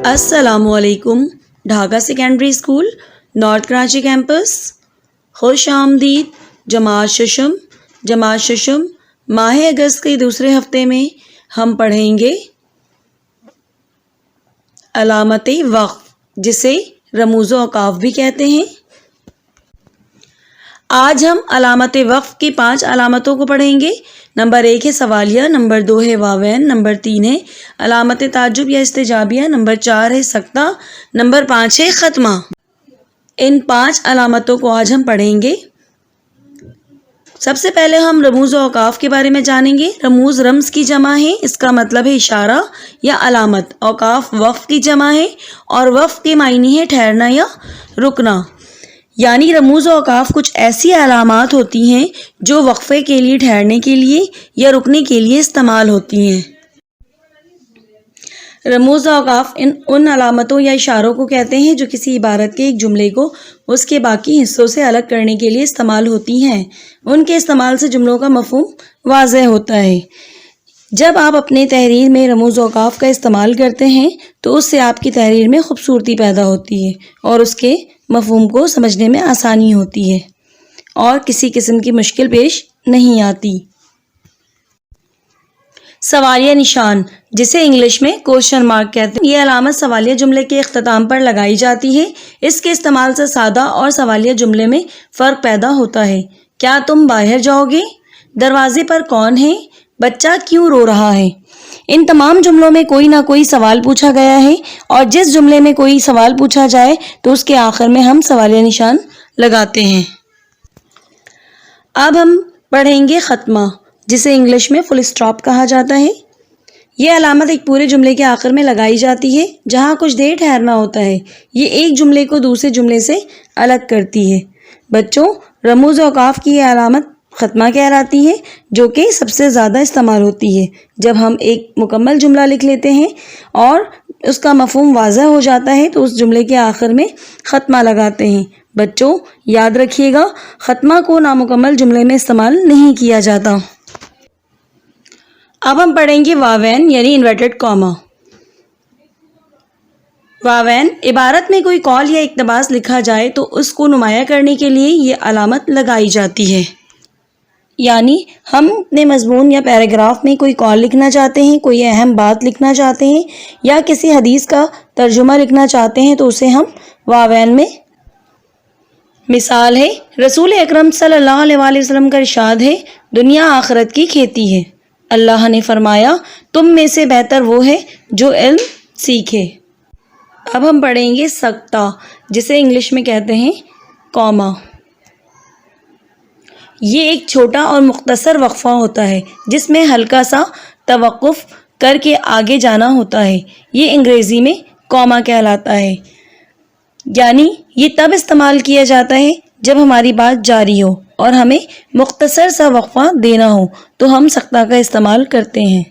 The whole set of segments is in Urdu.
السلام علیکم. Dhaka secondary school north Karachi campus. خوش آمدید. جماعت ششم ماہ اگست کے دوسرے ہفتے میں ہم پڑھیں گے علامت وقف، جسے رموز و اوقاف بھی کہتے ہیں. آج ہم علامت وقف کی 5 علامتوں کو پڑھیں گے. نمبر 1 ہے سوالیہ، نمبر 2 ہے واوین، نمبر 3 ہے علامت تعجب یا استجابیہ، نمبر 4 ہے سکتہ، نمبر 5 ہے ختمہ. ان 5 علامتوں کو آج ہم پڑھیں گے. سب سے پہلے ہم رموز و اوقاف کے بارے میں جانیں گے. رموز رمز کی جمع ہے، اس کا مطلب ہے اشارہ یا علامت. اوقاف وقف کی جمع ہے اور وقف کے معنی ہے ٹھہرنا یا رکنا. یعنی رموز و اوقاف کچھ ایسی علامات ہوتی ہیں جو وقفے کے لیے، ٹھہرنے کے لیے یا رکنے کے لیے استعمال ہوتی ہیں. رموز و اوقاف ان علامتوں یا اشاروں کو کہتے ہیں جو کسی عبارت کے ایک جملے کو اس کے باقی حصوں سے الگ کرنے کے لیے استعمال ہوتی ہیں. ان کے استعمال سے جملوں کا مفہوم واضح ہوتا ہے. جب آپ اپنے تحریر میں رموز و اوقاف کا استعمال کرتے ہیں تو اس سے آپ کی تحریر میں خوبصورتی پیدا ہوتی ہے اور اس کے مفہوم کو سمجھنے میں آسانی ہوتی ہے اور کسی قسم کی مشکل پیش نہیں آتی. سوالیہ نشان، جسے انگلش میں کوشچن مارک کہتے ہیں، یہ علامت سوالیہ جملے کے اختتام پر لگائی جاتی ہے. اس کے استعمال سے سادہ اور سوالیہ جملے میں فرق پیدا ہوتا ہے. کیا تم باہر جاؤ گے؟ دروازے پر کون ہے؟ بچہ کیوں رو رہا ہے؟ ان تمام جملوں میں کوئی نہ کوئی سوال پوچھا گیا ہے اور جس جملے میں کوئی سوال پوچھا جائے تو اس کے آخر میں ہم سوالیہ نشان لگاتے ہیں. اب ہم پڑھیں گے ختمہ، جسے انگلش میں فل اسٹاپ کہا جاتا ہے. یہ علامت ایک پورے جملے کے آخر میں لگائی جاتی ہے جہاں کچھ دیر ٹھہرنا ہوتا ہے. یہ ایک جملے کو دوسرے جملے سے الگ کرتی ہے. بچوں، رموز و اوقاف کی یہ علامت ختمہ کہلاتی ہے، جو کہ سب سے زیادہ استعمال ہوتی ہے. جب ہم ایک مکمل جملہ لکھ لیتے ہیں اور اس کا مفہوم واضح ہو جاتا ہے تو اس جملے کے آخر میں ختمہ لگاتے ہیں. بچوں یاد رکھیے گا، ختمہ کو نامکمل جملے میں استعمال نہیں کیا جاتا. اب ہم پڑھیں گے واوین یعنی انورٹڈ کاما. واوین، عبارت میں کوئی قول یا اقتباس لکھا جائے تو اس کو نمایاں کرنے کے لیے یہ علامت لگائی جاتی ہے. یعنی ہم اپنے مضمون یا پیراگراف میں کوئی قول لکھنا چاہتے ہیں، کوئی اہم بات لکھنا چاہتے ہیں یا کسی حدیث کا ترجمہ لکھنا چاہتے ہیں تو اسے ہم واوین میں. مثال ہے، رسول اکرم صلی اللہ علیہ وآلہ وسلم کا ارشاد ہے، دنیا آخرت کی کھیتی ہے. اللہ نے فرمایا، تم میں سے بہتر وہ ہے جو علم سیکھے. اب ہم پڑھیں گے سکتہ، جسے انگلش میں کہتے ہیں کاما. یہ ایک چھوٹا اور مختصر وقفہ ہوتا ہے جس میں ہلکا سا توقف کر کے آگے جانا ہوتا ہے. یہ انگریزی میں کاما کہلاتا ہے. یعنی یہ تب استعمال کیا جاتا ہے جب ہماری بات جاری ہو اور ہمیں مختصر سا وقفہ دینا ہو تو ہم سکتہ کا استعمال کرتے ہیں.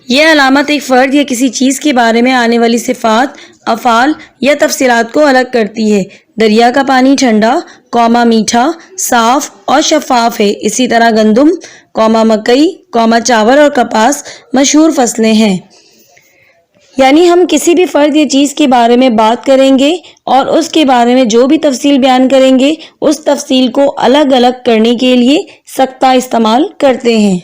یہ علامت ایک فرد یا کسی چیز کے بارے میں آنے والی صفات، افعال یا تفصیلات کو الگ کرتی ہے. دریا کا پانی ٹھنڈا، کاما میٹھا، صاف اور شفاف ہے. اسی طرح گندم، کاما مکئی، کاما چاول اور کپاس مشہور فصلیں ہیں. یعنی ہم کسی بھی فرد یا چیز کے بارے میں بات کریں گے اور اس کے بارے میں جو بھی تفصیل بیان کریں گے اس تفصیل کو الگ الگ کرنے کے لیے سکتہ استعمال کرتے ہیں.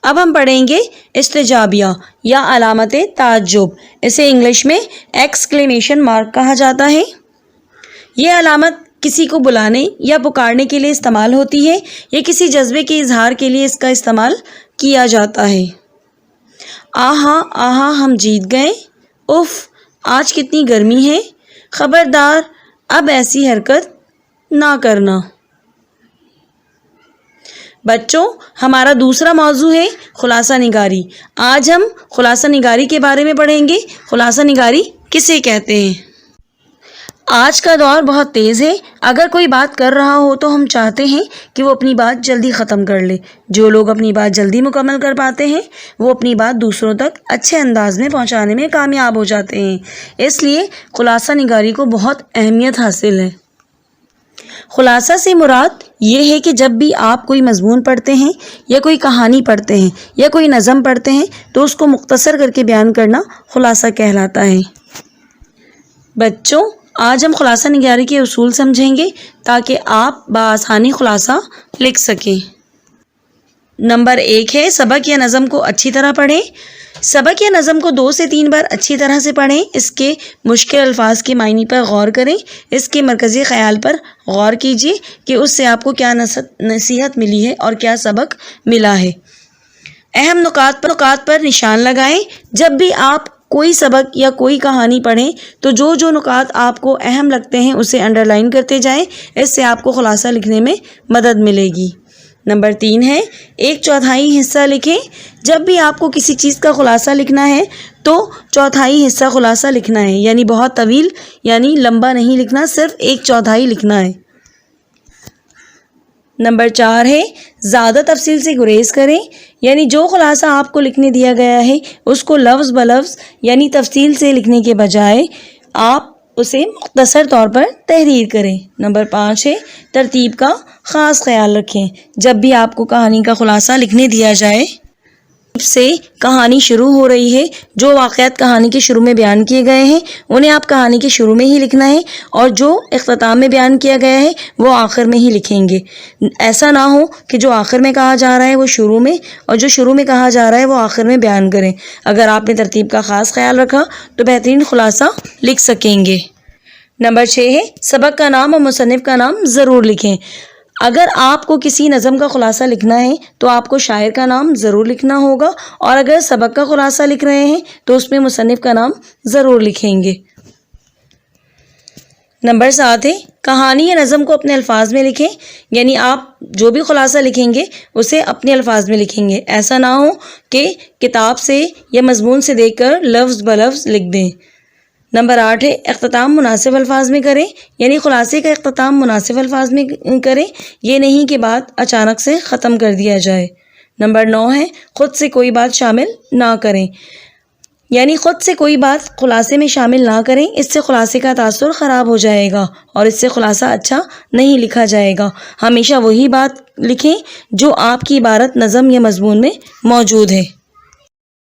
اب ہم پڑھیں گے استجابیہ یا علامت تعجب. اسے انگلش میں ایکسکلیمیشن مارک کہا جاتا ہے. یہ علامت کسی کو بلانے یا پکارنے کے لیے استعمال ہوتی ہے یا کسی جذبے کے اظہار کے لیے اس کا استعمال کیا جاتا ہے. آہا آہا ہم جیت گئے، اف آج کتنی گرمی ہے، خبردار اب ایسی حرکت نہ کرنا. بچوں، ہمارا دوسرا موضوع ہے خلاصہ نگاری. آج ہم خلاصہ نگاری کے بارے میں پڑھیں گے. خلاصہ نگاری کسے کہتے ہیں؟ آج کا دور بہت تیز ہے. اگر کوئی بات کر رہا ہو تو ہم چاہتے ہیں کہ وہ اپنی بات جلدی ختم کر لے. جو لوگ اپنی بات جلدی مکمل کر پاتے ہیں وہ اپنی بات دوسروں تک اچھے انداز میں پہنچانے میں کامیاب ہو جاتے ہیں. اس لیے خلاصہ نگاری کو بہت اہمیت حاصل ہے. خلاصہ سے مراد یہ ہے کہ جب بھی آپ کوئی مضمون پڑھتے ہیں یا کوئی کہانی پڑھتے ہیں یا کوئی نظم پڑھتے ہیں تو اس کو مختصر کر کے بیان کرنا خلاصہ کہلاتا ہے۔ بچوں، آج ہم خلاصہ نگاری کے اصول سمجھیں گے تاکہ آپ بآسانی خلاصہ لکھ سکیں۔ نمبر 1 ہے سبق یا نظم کو اچھی طرح پڑھیں۔ سبق یا نظم کو 2 سے 3 بار اچھی طرح سے پڑھیں۔ اس کے مشکل الفاظ کے معنی پر غور کریں۔ اس کے مرکزی خیال پر غور کیجیے کہ اس سے آپ کو کیا نصیحت ملی ہے اور کیا سبق ملا ہے۔ اہم نکات پر نشان لگائیں۔ جب بھی آپ کوئی سبق یا کوئی کہانی پڑھیں تو جو نکات آپ کو اہم لگتے ہیں اسے انڈر لائن کرتے جائیں۔ اس سے آپ کو خلاصہ لکھنے میں مدد ملے گی۔ نمبر 3 ہے 1/4 حصہ لکھیں۔ جب بھی آپ کو کسی چیز کا خلاصہ لکھنا ہے تو 1/4 حصہ خلاصہ لکھنا ہے، یعنی بہت طویل یعنی لمبا نہیں لکھنا، صرف 1/4 لکھنا ہے۔ نمبر 4 ہے زیادہ تفصیل سے گریز کریں، یعنی جو خلاصہ آپ کو لکھنے دیا گیا ہے اس کو لفظ بلفظ یعنی تفصیل سے لکھنے کے بجائے آپ اسے مختصر طور پر تحریر کریں۔ نمبر 5 ہے ترتیب کا خاص خیال رکھیں۔ جب بھی آپ کو کہانی کا خلاصہ لکھنے دیا جائے سے کہانی شروع ہو رہی ہے، جو واقعات کہانی کے شروع میں بیان کیے گئے ہیں انہیں آپ کہانی کے شروع میں ہی لکھنا ہے، اور جو اختتام میں بیان کیا گیا ہے وہ آخر میں ہی لکھیں گے۔ ایسا نہ ہو کہ جو آخر میں کہا جا رہا ہے وہ شروع میں اور جو شروع میں کہا جا رہا ہے وہ آخر میں بیان کریں۔ اگر آپ نے ترتیب کا خاص خیال رکھا تو بہترین خلاصہ لکھ سکیں گے۔ نمبر 6 ہے سبق کا نام اور مصنف کا نام ضرور لکھیں۔ اگر آپ کو کسی نظم کا خلاصہ لکھنا ہے تو آپ کو شاعر کا نام ضرور لکھنا ہوگا، اور اگر سبق کا خلاصہ لکھ رہے ہیں تو اس میں مصنف کا نام ضرور لکھیں گے۔ نمبر 7 ہے کہانی یا نظم کو اپنے الفاظ میں لکھیں، یعنی آپ جو بھی خلاصہ لکھیں گے اسے اپنے الفاظ میں لکھیں گے، ایسا نہ ہو کہ کتاب سے یا مضمون سے دیکھ کر لفظ بلفظ لکھ دیں۔ نمبر 8 ہے اختتام مناسب الفاظ میں کریں، یعنی خلاصے کا اختتام مناسب الفاظ میں کریں، یہ نہیں کہ بات اچانک سے ختم کر دیا جائے۔ نمبر 9 ہے خود سے کوئی بات شامل نہ کریں، یعنی خود سے کوئی بات خلاصے میں شامل نہ کریں، اس سے خلاصے کا تاثر خراب ہو جائے گا اور اس سے خلاصہ اچھا نہیں لکھا جائے گا۔ ہمیشہ وہی بات لکھیں جو آپ کی عبارت نظم یا مضمون میں موجود ہے۔